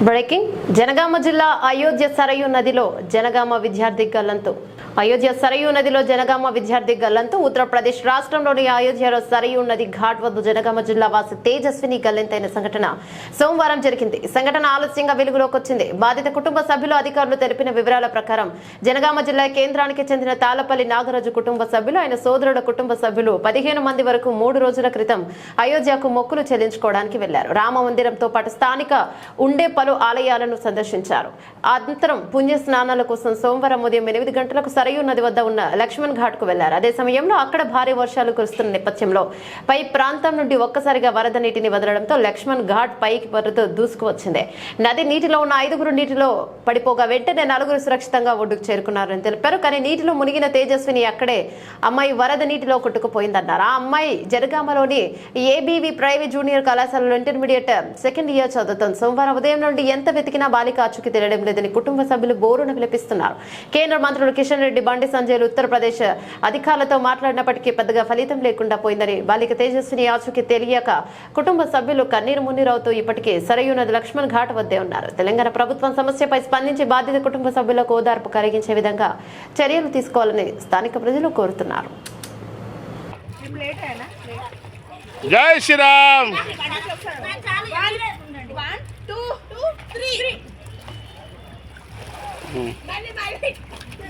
Breaking Janagama జిల్లా అయోధ్య సరయూ నదిలో జనగామ విద్యార్థి గల్లంతు. అయోధ్య సరయూ నదిలో జనగామ విద్యార్థి గల్లంతు. ఉత్తరప్రదేశ్ రాష్ట్రంలోని అయోధ్యలో సరయూ నది ఘాట్ వద్ద జనగామ జిల్లా వాసి తేజస్విని గల్లంతైన సంఘటన సోమవారం జరిగింది. సంఘటన ఆలస్యంగా వెలుగులోకి వచ్చింది. బాధిత కుటుంబ సభ్యులు అధికారులు తెలిపిన వివరాల ప్రకారం జనగామ జిల్లా కేంద్రానికి చెందిన తాళపల్లి నాగరాజు కుటుంబ సభ్యులు ఆయన సోదరుల కుటుంబ సభ్యులు 15 మంది వరకు 3 రోజుల క్రితం అయోధ్యకు మొక్కులు చెల్లించుకోవడానికి వెళ్లారు. రామ మందిరంతో పాటు స్థానిక ఉండే పలు ఆలయాలను సందర్శించారు. అనంతరం పుణ్య స్నానాల కోసం సోమవారం ఉదయం 8 గంటలకు సరయూ నది వద్ద ఉన్న లక్ష్మణ్ ఘాట్ కు వెళ్లారు. అదే సమయంలో అక్కడ భారీ వర్షాలు కురుస్తున్న నేపథ్యంలో పై ప్రాంతం నుండి ఒక్కసారిగా వరద నీటిని వదలడంతో లక్ష్మణ్ ఘాట్ పైకి వరద దూసుకువచ్చింది. నది నీటిలో ఉన్న 5గురు నీటిలో పడిపోగా వెంటనే 4గురు సురక్షితంగా ఒడ్డుకు చేరుకున్నారని తెలిపారు. కానీ నీటిలో మునిగిన తేజస్విని అక్కడే అమ్మాయి వరద నీటిలో కొట్టుకుపోయిందన్నారు. ఆ అమ్మాయి జనగామలోని ఏబీవీ ప్రైవేట్ జూనియర్ కళాశాలలో ఇంటర్మీడియట్ సెకండ్ ఇయర్ చదువుతోంది. సోమవారం ఉదయం నుండి ఎంత వెతికినా బాలిక ఆచూకీ తెలియడం లేదని కుటుంబ సభ్యులు బోరున విలపిస్తున్నారు. కేంద్ర మంత్రులు కిషన్ రెడ్డి, బండి సంజయ్ ఉత్తరప్రదేశ్ అధికారులతో మాట్లాడినప్పటికీ పెద్దగా ఫలితం లేకుండా పోయిందని, బాలిక తేజస్విని ఆచూకీ తెలియక కుటుంబ సభ్యులు కన్నీరు మున్నీరవుతూ ఇప్పటికే సరయూ నది లక్ష్మణ్ ఘాట్ వద్దే ఉన్నారు. తెలంగాణ ప్రభుత్వం సమస్యపై స్పందించి బాధిత కుటుంబ సభ్యులకు ఓదార్పు కలిగించే విధంగా చర్యలు తీసుకోవాలని స్థానిక ప్రజలు కోరుతున్నారు. జై శ్రీరామ్.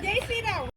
జై శ్రీరామ్.